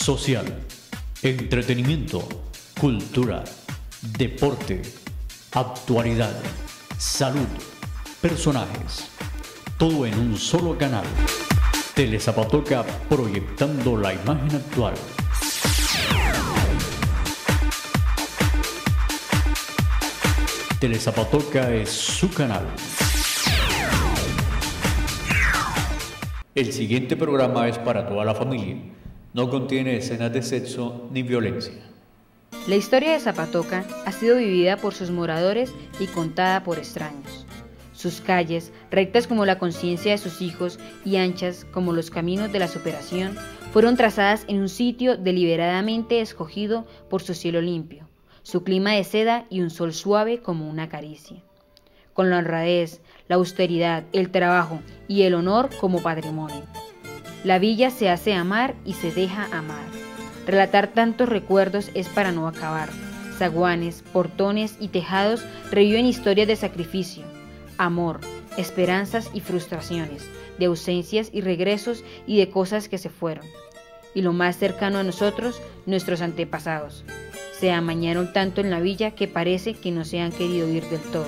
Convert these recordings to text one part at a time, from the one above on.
social, entretenimiento, cultura, deporte, actualidad, salud, personajes, todo en un solo canal. Telezapatoca, proyectando la imagen actual. Telezapatoca es su canal. El siguiente programa es para toda la familia. No contiene escenas de sexo ni violencia. La historia de Zapatoca ha sido vivida por sus moradores y contada por extraños. Sus calles, rectas como la conciencia de sus hijos y anchas como los caminos de la superación, fueron trazadas en un sitio deliberadamente escogido por su cielo limpio, su clima de seda y un sol suave como una caricia. Con la honradez, la austeridad, el trabajo y el honor como patrimonio. La villa se hace amar y se deja amar. Relatar tantos recuerdos es para no acabar. Zaguanes, portones y tejados reviven historias de sacrificio, amor, esperanzas y frustraciones, de ausencias y regresos y de cosas que se fueron. Y lo más cercano a nosotros, nuestros antepasados. Se amañaron tanto en la villa que parece que no se han querido ir del todo.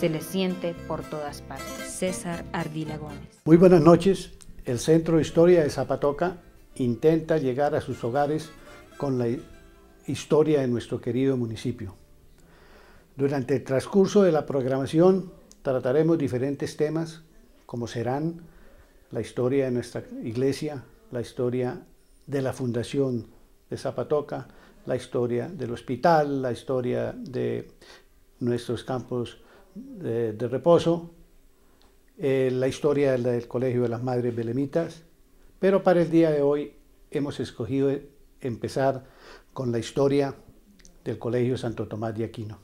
Se les siente por todas partes. César Ardila Gómez. Muy buenas noches. El Centro de Historia de Zapatoca intenta llegar a sus hogares con la historia de nuestro querido municipio. Durante el transcurso de la programación trataremos diferentes temas, como serán la historia de nuestra iglesia, la historia de la fundación de Zapatoca, la historia del hospital, la historia de nuestros campos de reposo, la historia del Colegio de las Madres Belemitas, pero para el día de hoy hemos escogido empezar con la historia del Colegio Santo Tomás de Aquino.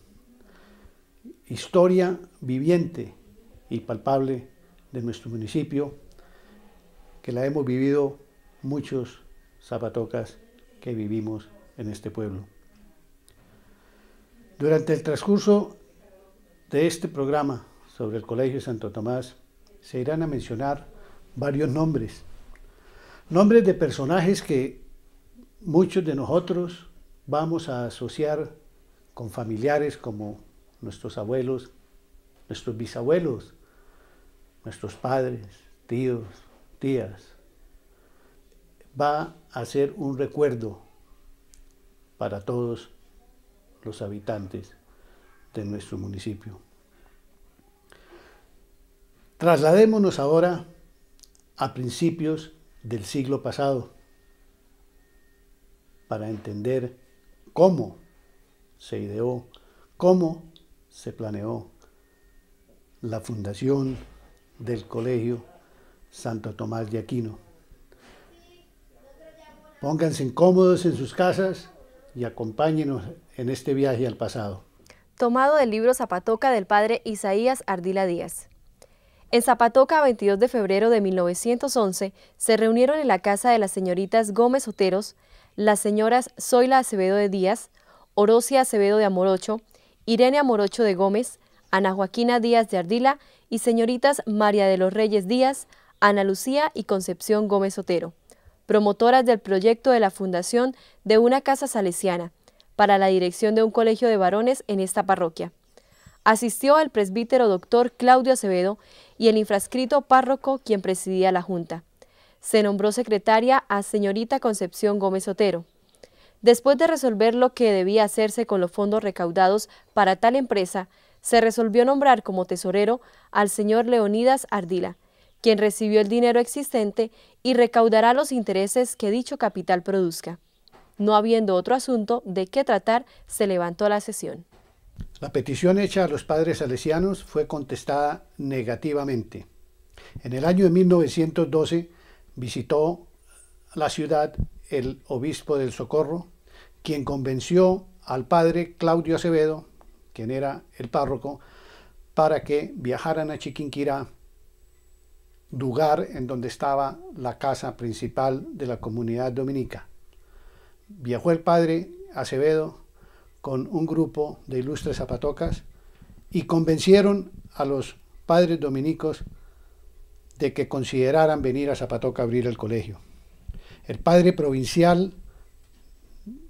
Historia viviente y palpable de nuestro municipio, que la hemos vivido muchos zapatocas que vivimos en este pueblo. Durante el transcurso de este programa sobre el Colegio Santo Tomás se irán a mencionar varios nombres de personajes que muchos de nosotros vamos a asociar con familiares como nuestros abuelos, nuestros bisabuelos, nuestros padres, tíos, tías. Va a ser un recuerdo para todos los habitantes de nuestro municipio. Trasladémonos ahora a principios del siglo pasado para entender cómo se ideó, cómo se planeó la fundación del Colegio Santo Tomás de Aquino. Pónganse cómodos en sus casas y acompáñenos en este viaje al pasado. Tomado del libro Zapatoca del padre Isaías Ardila Díaz. En Zapatoca, 22 de febrero de 1911, se reunieron en la casa de las señoritas Gómez Oteros, las señoras Zoila Acevedo de Díaz, Orosia Acevedo de Amorocho, Irene Amorocho de Gómez, Ana Joaquina Díaz de Ardila y señoritas María de los Reyes Díaz, Ana Lucía y Concepción Gómez Otero, promotoras del proyecto de la fundación de una casa salesiana para la dirección de un colegio de varones en esta parroquia. Asistió el presbítero doctor Claudio Acevedo y el infrascrito párroco quien presidía la junta. Se nombró secretaria a señorita Concepción Gómez Otero. Después de resolver lo que debía hacerse con los fondos recaudados para tal empresa, se resolvió nombrar como tesorero al señor Leonidas Ardila, quien recibió el dinero existente y recaudará los intereses que dicho capital produzca. No habiendo otro asunto de qué tratar, se levantó la sesión. La petición hecha a los padres salesianos fue contestada negativamente. En el año de 1912 visitó la ciudad el obispo del Socorro, quien convenció al padre Claudio Acevedo, quien era el párroco, para que viajaran a Chiquinquirá, lugar en donde estaba la casa principal de la comunidad dominica. Viajó el padre Acevedo con un grupo de ilustres zapatocas y convencieron a los padres dominicos de que consideraran venir a Zapatoca a abrir el colegio. El padre provincial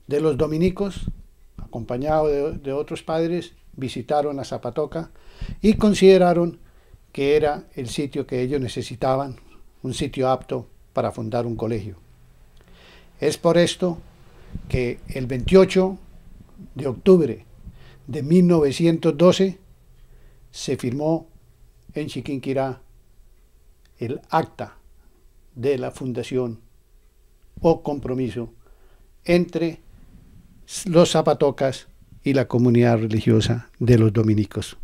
de los dominicos, acompañados de otros padres, visitaron a Zapatoca y consideraron que era el sitio que ellos necesitaban, un sitio apto para fundar un colegio. Es por esto que el 28 de octubre de 1912 se firmó en Chiquinquirá el acta de la fundación o compromiso entre los zapatocas y la comunidad religiosa de los dominicos.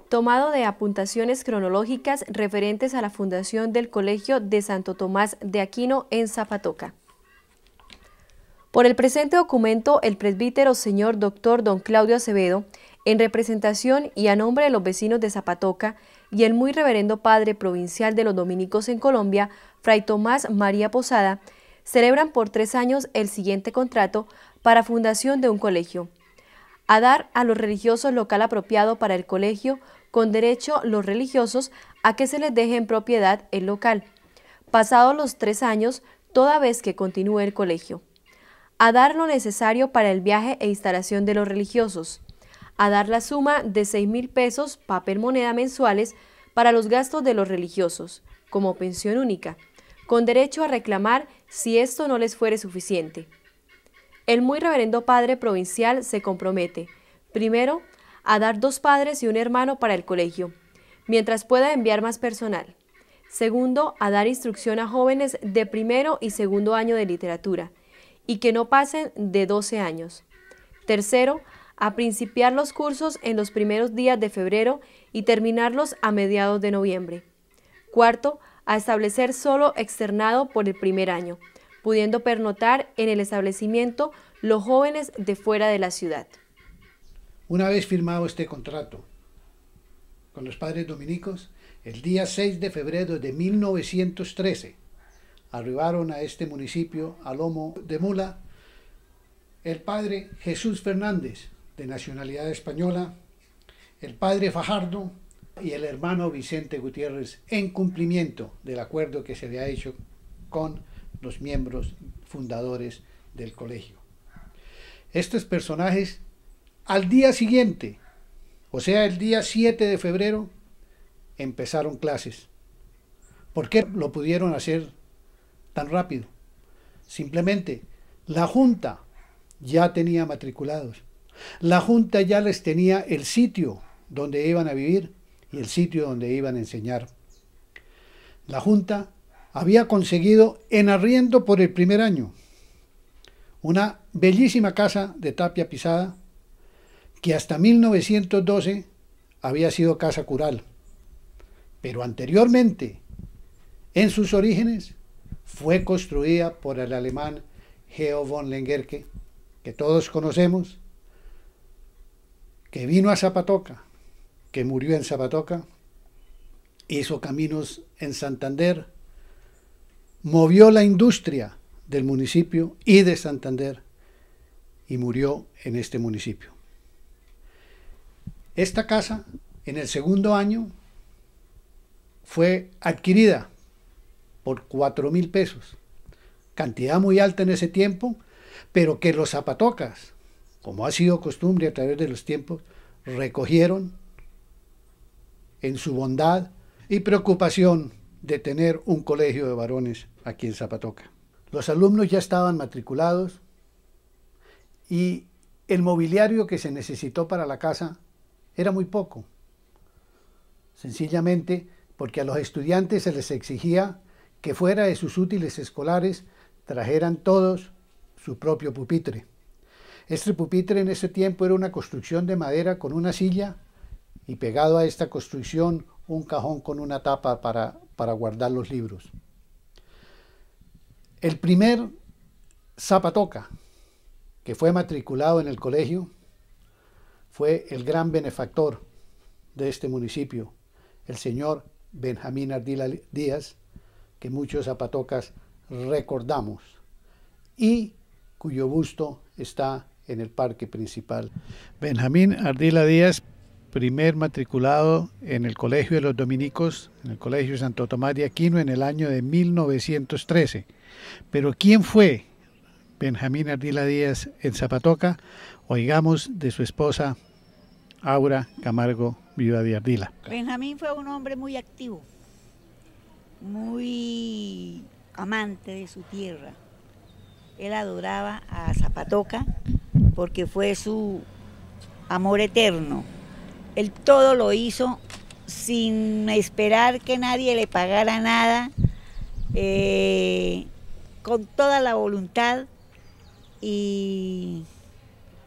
Tomado de apuntaciones cronológicas referentes a la fundación del Colegio de Santo Tomás de Aquino en Zapatoca. Por el presente documento, el presbítero señor doctor don Claudio Acevedo, en representación y a nombre de los vecinos de Zapatoca y el muy reverendo padre provincial de los dominicos en Colombia, Fray Tomás María Posada, celebran por 3 años el siguiente contrato para fundación de un colegio. A dar a los religiosos local apropiado para el colegio, con derecho los religiosos a que se les deje en propiedad el local, pasados los 3 años, toda vez que continúe el colegio. A dar lo necesario para el viaje e instalación de los religiosos. A dar la suma de 6.000 pesos, papel moneda mensuales, para los gastos de los religiosos, como pensión única, con derecho a reclamar si esto no les fuere suficiente. El muy reverendo padre provincial se compromete, primero, a dar 2 padres y un hermano para el colegio, mientras pueda enviar más personal. Segundo, a dar instrucción a jóvenes de primero y segundo año de literatura, y que no pasen de 12 años. Tercero, a principiar los cursos en los primeros días de febrero y terminarlos a mediados de noviembre. Cuarto, a establecer solo externado por el primer año, pudiendo pernoctar en el establecimiento los jóvenes de fuera de la ciudad. Una vez firmado este contrato con los padres dominicos, el día 6 de febrero de 1913, arribaron a este municipio a lomo de mula el padre Jesús Fernández, de nacionalidad española, el padre Fajardo y el hermano Vicente Gutiérrez, en cumplimiento del acuerdo que se había hecho con los miembros fundadores del colegio. Estos personajes, al día siguiente, o sea, el día 7 de febrero, empezaron clases. ¿Por qué lo pudieron hacer tan rápido? Simplemente, la Junta ya tenía matriculados. La Junta ya les tenía el sitio donde iban a vivir y el sitio donde iban a enseñar. La Junta había conseguido en arriendo por el primer año una bellísima casa de tapia pisada que hasta 1912 había sido casa cural, pero anteriormente, en sus orígenes, fue construida por el alemán Georg von Lengerke, que todos conocemos, que vino a Zapatoca, que murió en Zapatoca, hizo caminos en Santander, movió la industria del municipio y de Santander y murió en este municipio. Esta casa, en el segundo año, fue adquirida por 4.000 pesos, cantidad muy alta en ese tiempo, pero que los zapatocas, como ha sido costumbre a través de los tiempos, recogieron en su bondad y preocupación de tener un colegio de varones aquí en Zapatoca. Los alumnos ya estaban matriculados y el mobiliario que se necesitó para la casa era muy poco, sencillamente porque a los estudiantes se les exigía que fuera de sus útiles escolares trajeran todos su propio pupitre. Este pupitre en ese tiempo era una construcción de madera con una silla y pegado a esta construcción un cajón con una tapa para guardar los libros. El primer zapatoca que fue matriculado en el colegio fue el gran benefactor de este municipio, el señor Benjamín Ardila Díaz, que muchos zapatocas recordamos y cuyo busto está en el parque principal. Benjamín Ardila Díaz, primer matriculado en el Colegio de los Dominicos, en el Colegio de Santo Tomás de Aquino en el año de 1913. Pero ¿quién fue Benjamín Ardila Díaz en Zapatoca, oigamos de su esposa Aura Camargo, viuda de Ardila. Benjamín fue un hombre muy activo, muy amante de su tierra. Él adoraba a Zapatoca porque fue su amor eterno. Él todo lo hizo sin esperar que nadie le pagara nada, con toda la voluntad, y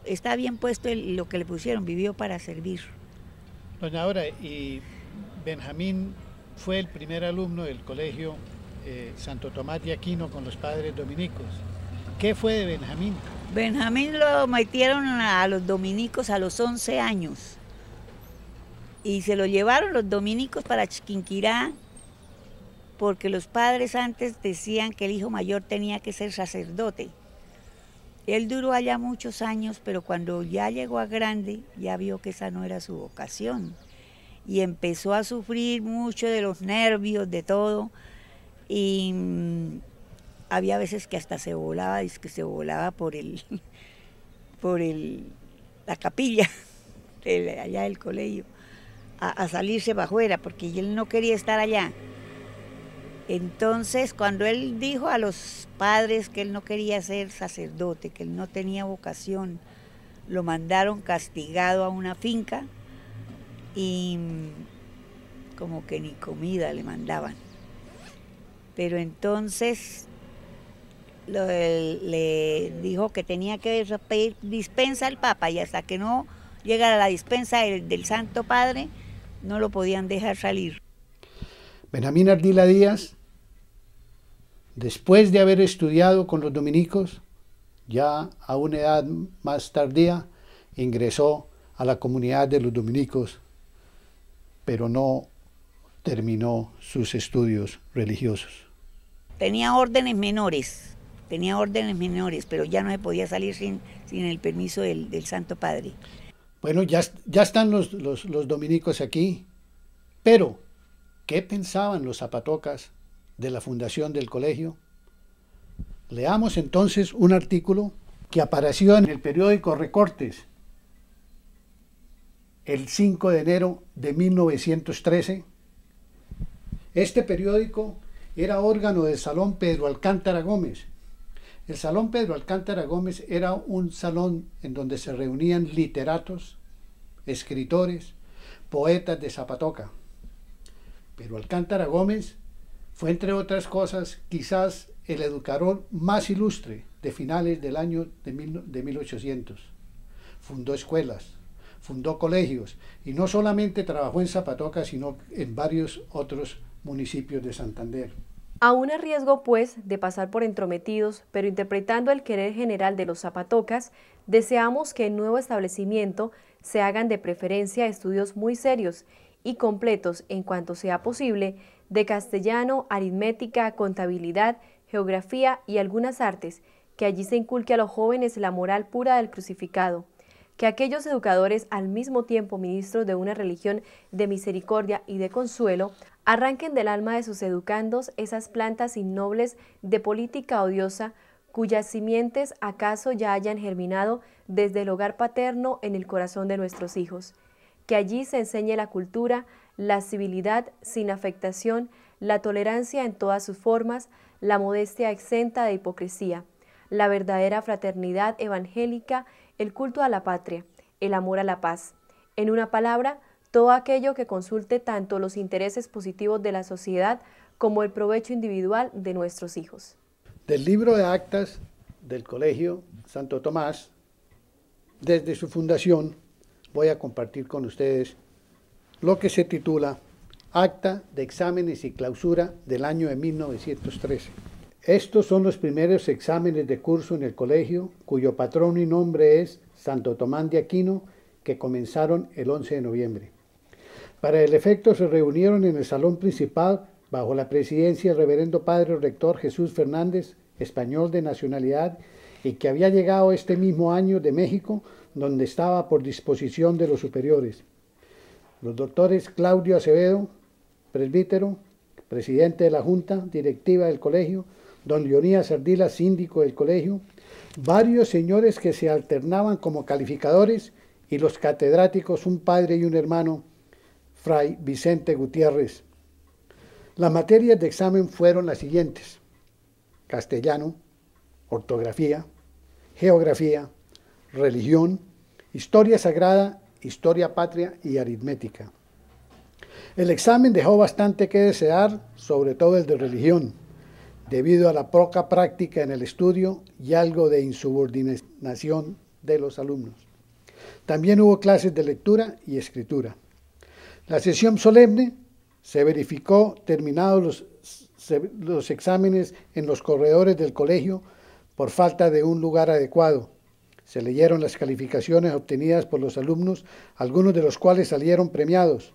está bien puesto lo que le pusieron, vivió para servir. Doña Aura, y Benjamín fue el primer alumno del colegio Santo Tomás de Aquino con los padres dominicos. ¿Qué fue de Benjamín? Benjamín lo metieron a los dominicos a los 11 años y se lo llevaron los dominicos para Chiquinquirá, porque los padres antes decían que el hijo mayor tenía que ser sacerdote. Él duró allá muchos años, pero cuando ya llegó a grande, ya vio que esa no era su vocación. Y empezó a sufrir mucho de los nervios, de todo. Y había veces que hasta se volaba, que se volaba por la capilla allá del colegio, a salirse para afuera, porque él no quería estar allá. Entonces, cuando él dijo a los padres que él no quería ser sacerdote, que él no tenía vocación, lo mandaron castigado a una finca y como que ni comida le mandaban. Pero entonces le dijo que tenía que pedir dispensa al Papa, y hasta que no llegara la dispensa del Santo Padre, no lo podían dejar salir. Benjamín Ardila Díaz, después de haber estudiado con los dominicos, ya a una edad más tardía, ingresó a la comunidad de los dominicos, pero no terminó sus estudios religiosos. Tenía órdenes menores, pero ya no se podía salir sin el permiso del Santo Padre. Bueno, ya están los dominicos aquí, pero ¿qué pensaban los zapatocas de la fundación del colegio? Leamos entonces un artículo que apareció en el periódico Recortes el 5 de enero de 1913. Este periódico era órgano del Salón Pedro Alcántara Gómez. El Salón Pedro Alcántara Gómez era un salón en donde se reunían literatos, escritores, poetas de Zapatoca. Pedro Alcántara Gómez fue, entre otras cosas, quizás el educador más ilustre de finales del año de 1800. Fundó escuelas, fundó colegios, y no solamente trabajó en Zapatoca, sino en varios otros municipios de Santander. Aún a riesgo, pues, de pasar por entrometidos, pero interpretando el querer general de los zapatocas, deseamos que en nuevo establecimiento se hagan de preferencia estudios muy serios y completos en cuanto sea posible, de castellano, aritmética, contabilidad, geografía y algunas artes, que allí se inculque a los jóvenes la moral pura del crucificado, que aquellos educadores, al mismo tiempo ministros de una religión de misericordia y de consuelo, arranquen del alma de sus educandos esas plantas innobles de política odiosa, cuyas simientes acaso ya hayan germinado desde el hogar paterno en el corazón de nuestros hijos, que allí se enseñe la cultura, la civilidad sin afectación, la tolerancia en todas sus formas, la modestia exenta de hipocresía, la verdadera fraternidad evangélica, el culto a la patria, el amor a la paz. En una palabra, todo aquello que consulte tanto los intereses positivos de la sociedad como el provecho individual de nuestros hijos. Del libro de actas del Colegio Santo Tomás, desde su fundación, voy a compartir con ustedes lo que se titula Acta de Exámenes y Clausura del año de 1913. Estos son los primeros exámenes de curso en el colegio, cuyo patrono y nombre es Santo Tomás de Aquino, que comenzaron el 11 de noviembre. Para el efecto se reunieron en el salón principal, bajo la presidencia del reverendo padre rector Jesús Fernández, español de nacionalidad, y que había llegado este mismo año de México, donde estaba por disposición de los superiores. Los doctores Claudio Acevedo, presbítero, presidente de la Junta Directiva del Colegio, don Leonídas Ardila, síndico del colegio, varios señores que se alternaban como calificadores y los catedráticos, un padre y un hermano, Fray Vicente Gutiérrez. Las materias de examen fueron las siguientes: castellano, ortografía, geografía, religión, historia sagrada, historia patria y aritmética. El examen dejó bastante que desear, sobre todo el de religión, debido a la poca práctica en el estudio y algo de insubordinación de los alumnos. También hubo clases de lectura y escritura. La sesión solemne se verificó terminados los exámenes en los corredores del colegio por falta de un lugar adecuado. Se leyeron las calificaciones obtenidas por los alumnos, algunos de los cuales salieron premiados.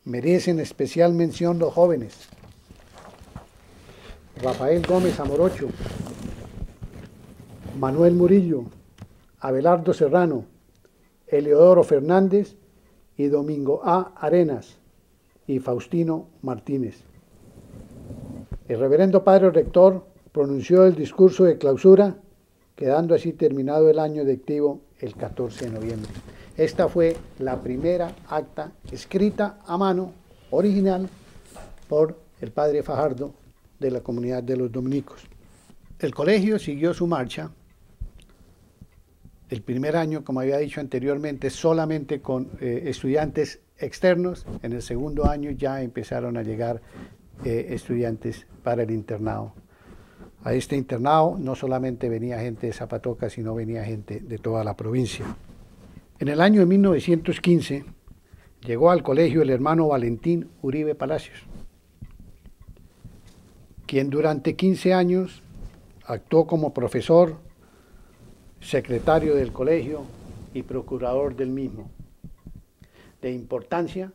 Merecen especial mención los jóvenes: Rafael Gómez Amorocho, Manuel Murillo, Abelardo Serrano, Eleodoro Fernández y Domingo A. Arenas y Faustino Martínez. El reverendo padre rector pronunció el discurso de clausura, quedando así terminado el año lectivo el 14 de noviembre. Esta fue la primera acta escrita a mano, original, por el padre Fajardo de la comunidad de los dominicos. El colegio siguió su marcha. El primer año, como había dicho anteriormente, solamente con estudiantes externos. En el segundo año ya empezaron a llegar estudiantes para el internado. A este internado no solamente venía gente de Zapatoca, sino venía gente de toda la provincia. En el año de 1915 llegó al colegio el hermano Valentín Uribe Palacios, quien durante 15 años actuó como profesor, secretario del colegio y procurador del mismo. De importancia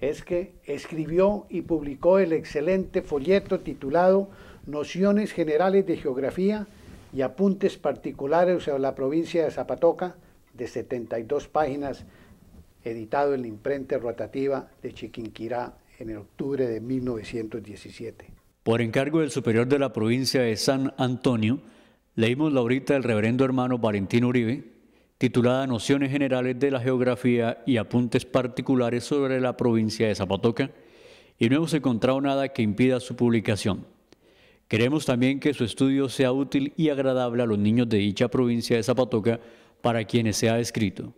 es que escribió y publicó el excelente folleto titulado Nociones Generales de Geografía y Apuntes Particulares sobre la provincia de Zapatoca, de 72 páginas, editado en la imprenta rotativa de Chiquinquirá en octubre de 1917. Por encargo del superior de la provincia de San Antonio, leímos la obra del reverendo hermano Valentín Uribe, titulada Nociones Generales de la Geografía y Apuntes Particulares sobre la provincia de Zapatoca, y no hemos encontrado nada que impida su publicación. Queremos también que su estudio sea útil y agradable a los niños de dicha provincia de Zapatoca, para quienes se ha escrito.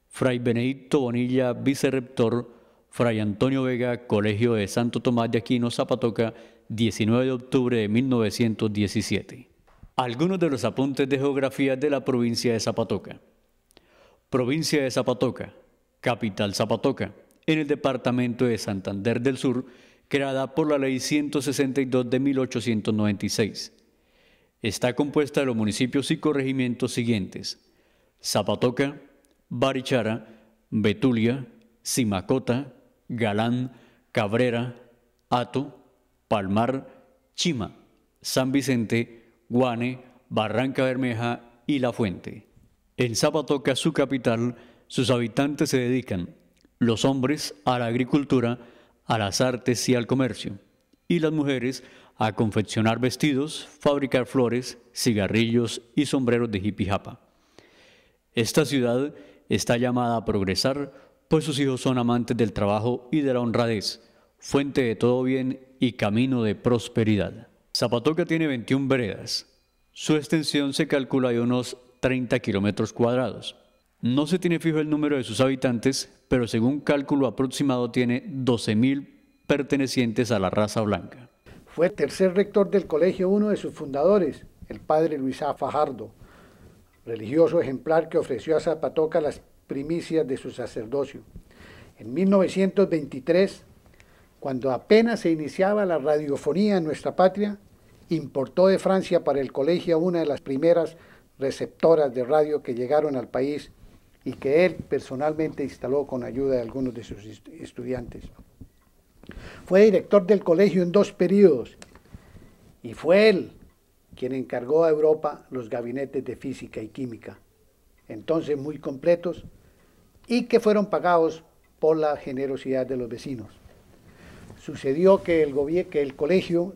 Fray Benedicto Bonilla, vicerrector; Fray Antonio Vega, Colegio de Santo Tomás de Aquino, Zapatoca, 19 de octubre de 1917. Algunos de los apuntes de geografía de la provincia de Zapatoca. Provincia de Zapatoca, capital Zapatoca, en el departamento de Santander del Sur, creada por la Ley 162 de 1896. Está compuesta de los municipios y corregimientos siguientes: Zapatoca, Barichara, Betulia, Simacota, Galán, Cabrera, Hato, Palmar, Chima, San Vicente, Guane, Barranca Bermeja y La Fuente. En Zapatoca, su capital, sus habitantes se dedican, los hombres a la agricultura, a las artes y al comercio, y las mujeres a confeccionar vestidos, fabricar flores, cigarrillos y sombreros de jipijapa. Esta ciudad está llamada a progresar, pues sus hijos son amantes del trabajo y de la honradez, fuente de todo bien y camino de prosperidad. Zapatoca tiene 21 veredas. Su extensión se calcula de unos 30 kilómetros cuadrados. No se tiene fijo el número de sus habitantes, pero según cálculo aproximado tiene 12.000 pertenecientes a la raza blanca. Fue tercer rector del colegio uno de sus fundadores, el padre Luis A. Fajardo, religioso ejemplar que ofreció a Zapatoca las primicias de su sacerdocio. En 1923, cuando apenas se iniciaba la radiofonía en nuestra patria, importó de Francia para el colegio una de las primeras receptoras de radio que llegaron al país y que él personalmente instaló con ayuda de algunos de sus estudiantes. Fue director del colegio en 2 periodos y fue él quien encargó a Europa los gabinetes de física y química, entonces muy completos, y que fueron pagados por la generosidad de los vecinos. Sucedió que el colegio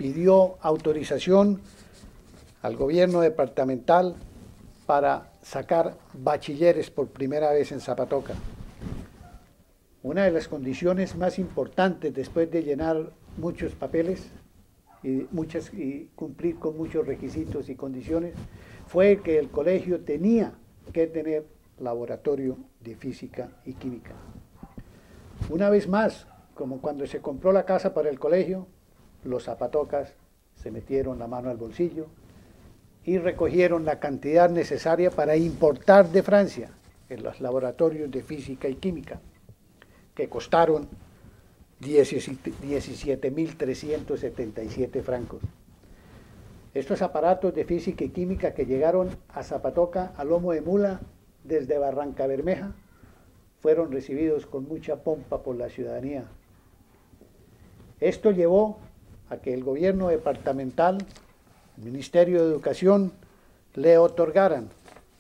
pidió autorización al gobierno departamental para sacar bachilleres por primera vez en Zapatoca. Una de las condiciones más importantes después de llenar muchos papeles y cumplir con muchos requisitos y condiciones fue que el colegio tenía que tener laboratorio de física y química. Una vez más, como cuando se compró la casa para el colegio, los zapatocas se metieron la mano al bolsillo y recogieron la cantidad necesaria para importar de Francia en los laboratorios de física y química, que costaron 17.377 francos. Estos aparatos de física y química que llegaron a Zapatoca a lomo de mula desde Barranca Bermeja fueron recibidos con mucha pompa por la ciudadanía. Esto llevó a que el gobierno departamental, el Ministerio de Educación, le otorgaran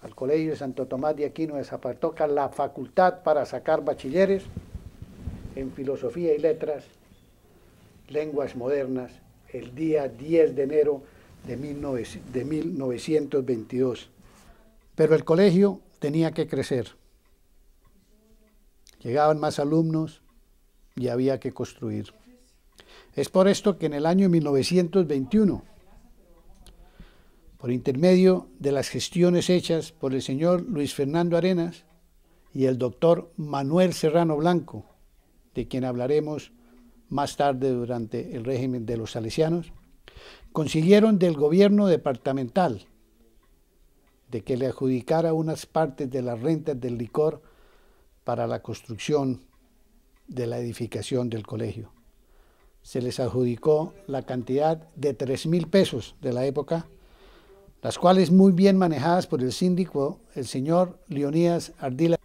al Colegio de Santo Tomás de Aquino de Zapatoca la facultad para sacar bachilleres en Filosofía y Letras, Lenguas Modernas, el día 10 de enero de 1922. Pero el colegio tenía que crecer. Llegaban más alumnos y había que construir. Es por esto que en el año 1921, por intermedio de las gestiones hechas por el señor Luis Fernando Arenas y el doctor Manuel Serrano Blanco, de quien hablaremos más tarde durante el régimen de los salesianos, consiguieron del gobierno departamental de que le adjudicara unas partes de las rentas del licor para la construcción de la edificación del colegio. Se les adjudicó la cantidad de 3.000 pesos de la época, las cuales, muy bien manejadas por el síndico, el señor Leonidas Ardila,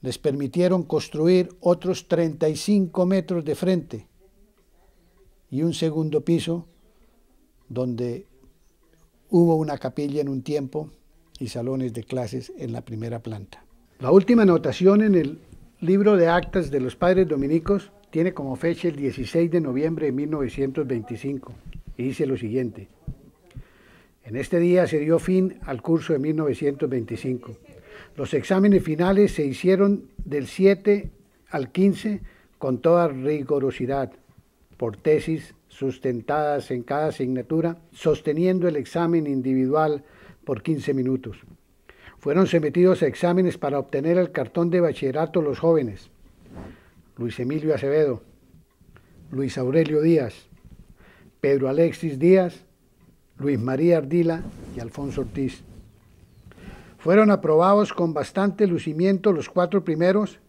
les permitieron construir otros 35 metros de frente y un segundo piso donde hubo una capilla en un tiempo y salones de clases en la primera planta. La última anotación en el libro de actas de los padres dominicos tiene como fecha el 16 de noviembre de 1925 y dice lo siguiente: en este día se dio fin al curso de 1925. Los exámenes finales se hicieron del 7 al 15 con toda rigurosidad, por tesis sustentadas en cada asignatura, sosteniendo el examen individual por 15 minutos. Fueron sometidos a exámenes para obtener el cartón de bachillerato los jóvenes: Luis Emilio Acevedo, Luis Aurelio Díaz, Pedro Alexis Díaz, Luis María Ardila y Alfonso Ortiz. Fueron aprobados con bastante lucimiento los 4 primeros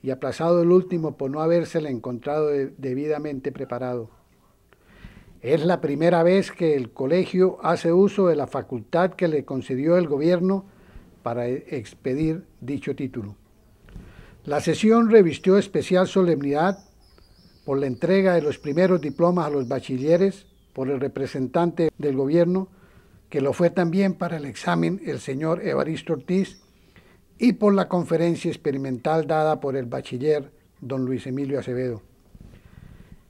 y aplazado el último por no habérsele encontrado debidamente preparado. Es la primera vez que el colegio hace uso de la facultad que le concedió el gobierno para expedir dicho título. La sesión revistió especial solemnidad por la entrega de los primeros diplomas a los bachilleres por el representante del gobierno, que lo fue también para el examen el señor Evaristo Ortiz, y por la conferencia experimental dada por el bachiller don Luis Emilio Acevedo.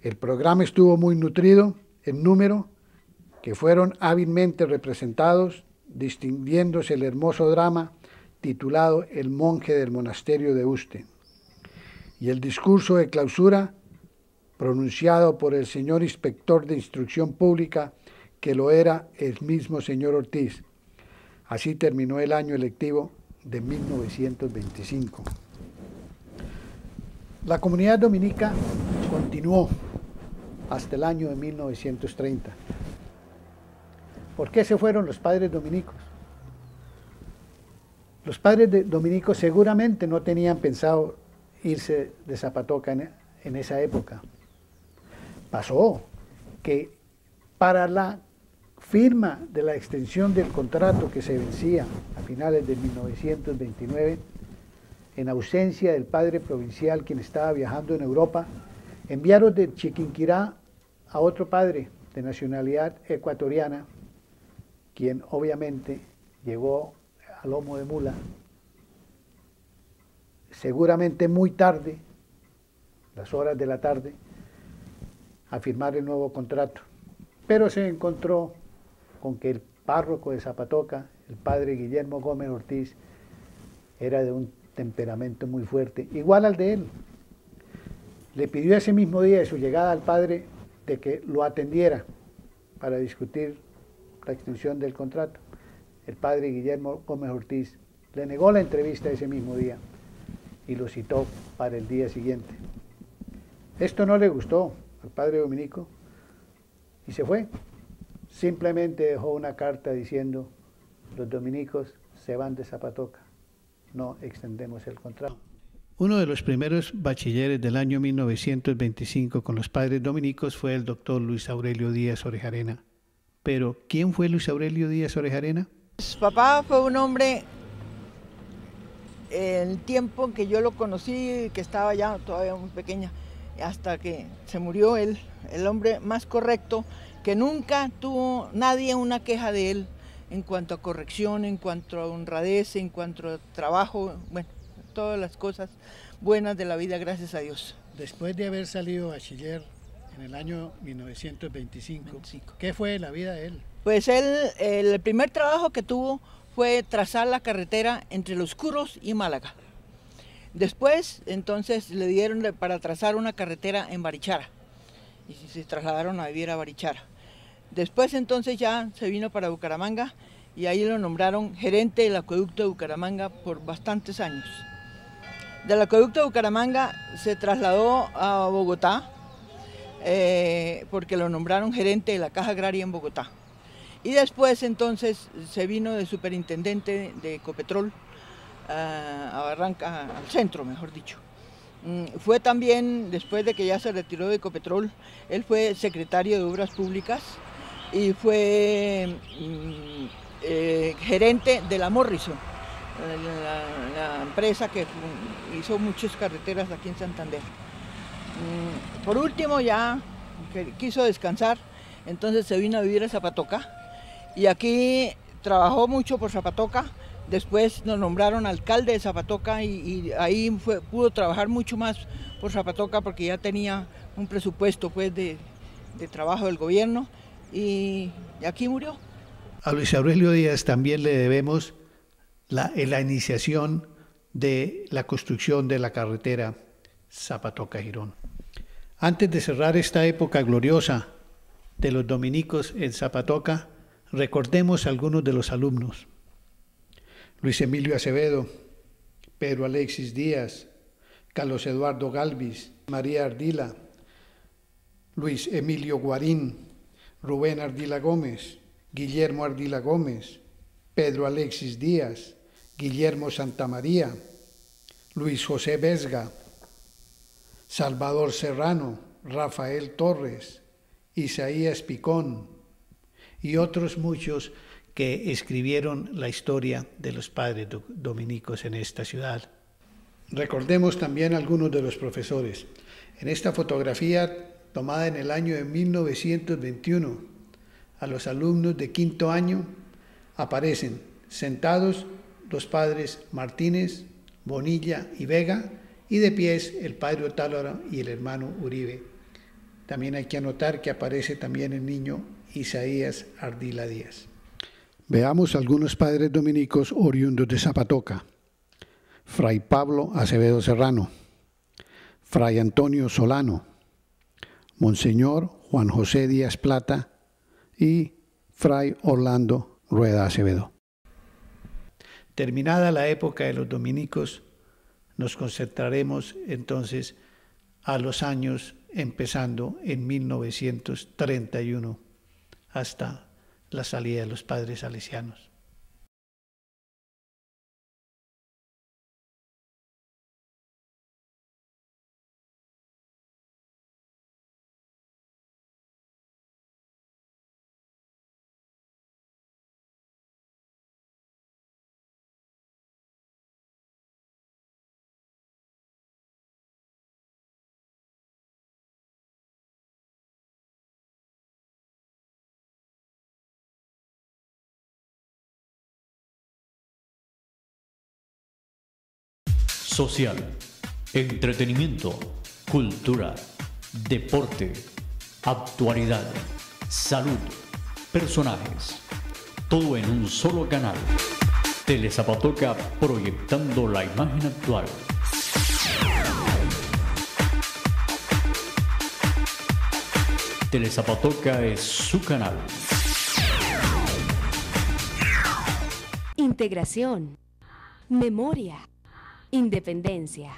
El programa estuvo muy nutrido en número, que fueron hábilmente representados, distinguiéndose el hermoso drama titulado El monje del monasterio de Uste, y el discurso de clausura pronunciado por el señor inspector de instrucción pública, que lo era el mismo señor Ortiz. Así terminó el año electivo de 1925. La comunidad dominica continuó hasta el año de 1930. ¿Por qué se fueron los padres dominicos? Los padres dominicos seguramente no tenían pensado irse de Zapatoca en esa época. Pasó que para la firma de la extensión del contrato que se vencía a finales de 1929, en ausencia del padre provincial, quien estaba viajando en Europa, enviaron de Chiquinquirá a otro padre de nacionalidad ecuatoriana, quien obviamente llegó a lomo de mula, seguramente muy tarde, las horas de la tarde, a firmar el nuevo contrato. pero se encontró con que el párroco de Zapatoca, el padre Guillermo Gómez Ortiz, era de un temperamento muy fuerte, igual al de él. Le pidió ese mismo día de su llegada al padre de que lo atendiera para discutir la extensión del contrato. El padre Guillermo Gómez Ortiz le negó la entrevista ese mismo día y lo citó para el día siguiente. Esto no le gustó al padre dominico y se fue. Simplemente dejó una carta diciendo: los dominicos se van de Zapatoca, no extendemos el contrato. Uno de los primeros bachilleres del año 1925 con los padres dominicos fue el doctor Luis Aurelio Díaz Orejarena. Pero, ¿quién fue Luis Aurelio Díaz Orejarena? Su papá fue un hombre, en el tiempo en que yo lo conocí, que estaba ya todavía muy pequeña, hasta que se murió él, el hombre más correcto, que nunca tuvo nadie una queja de él en cuanto a corrección, en cuanto a honradez, en cuanto a trabajo, bueno, todas las cosas buenas de la vida, gracias a Dios. Después de haber salido bachiller en el año 1925, ¿qué fue la vida de él? Pues él, el primer trabajo que tuvo fue trazar la carretera entre Los Curros y Málaga. Después, entonces, le dieron para trazar una carretera en Barichara y se trasladaron a vivir a Barichara. Después, entonces, ya se vino para Bucaramanga y ahí lo nombraron gerente del acueducto de Bucaramanga por bastantes años. Del acueducto de Bucaramanga se trasladó a Bogotá porque lo nombraron gerente de la Caja Agraria en Bogotá. Y después entonces se vino de superintendente de Ecopetrol a Barranca, al centro, mejor dicho. Fue también, después de que ya se retiró de Ecopetrol, él fue secretario de Obras Públicas y fue gerente de la Morrison, la empresa que hizo muchas carreteras aquí en Santander. Por último, ya quiso descansar, entonces se vino a vivir a Zapatoca y aquí trabajó mucho por Zapatoca. Después nos nombraron alcalde de Zapatoca y ahí pudo trabajar mucho más por Zapatoca porque ya tenía un presupuesto pues, de trabajo del gobierno y aquí murió. A Luis Aurelio Díaz también le debemos la iniciación de la construcción de la carretera Zapatoca-Girón. Antes de cerrar esta época gloriosa de los dominicos en Zapatoca, recordemos algunos de los alumnos. Luis Emilio Acevedo, Pedro Alexis Díaz, Carlos Eduardo Galvis, María Ardila, Luis Emilio Guarín, Rubén Ardila Gómez, Guillermo Ardila Gómez, Pedro Alexis Díaz, Guillermo Santamaría, Luis José Vesga, Salvador Serrano, Rafael Torres, Isaías Picón y otros muchos que escribieron la historia de los padres dominicos en esta ciudad. Recordemos también algunos de los profesores. En esta fotografía tomada en el año de 1921, a los alumnos de quinto año aparecen sentados los padres Martínez, Bonilla y Vega, y de pies el padre Otálora y el hermano Uribe. También hay que anotar que aparece también el niño Isaías Ardila Díaz. Veamos algunos padres dominicos oriundos de Zapatoca. Fray Pablo Acevedo Serrano, Fray Antonio Solano, Monseñor Juan José Díaz Plata y Fray Orlando Rueda Acevedo. Terminada la época de los dominicos, nos concentraremos entonces a los años empezando en 1931 hasta la salida de los padres salesianos. Social, entretenimiento, cultura, deporte, actualidad. salud, personajes, todo en un solo canal. Telezapatoca, proyectando la imagen actual. Telezapatoca es su canal. Integración, memoria, independencia,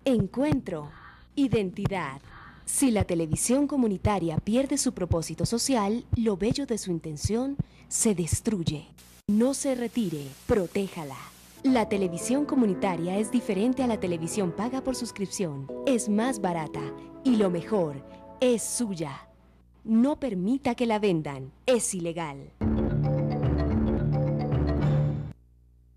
encuentro, identidad. Si la televisión comunitaria pierde su propósito social, lo bello de su intención se destruye. No se retire, protéjala. La televisión comunitaria es diferente a la televisión paga por suscripción. Es más barata y lo mejor, es suya. No permita que la vendan, es ilegal.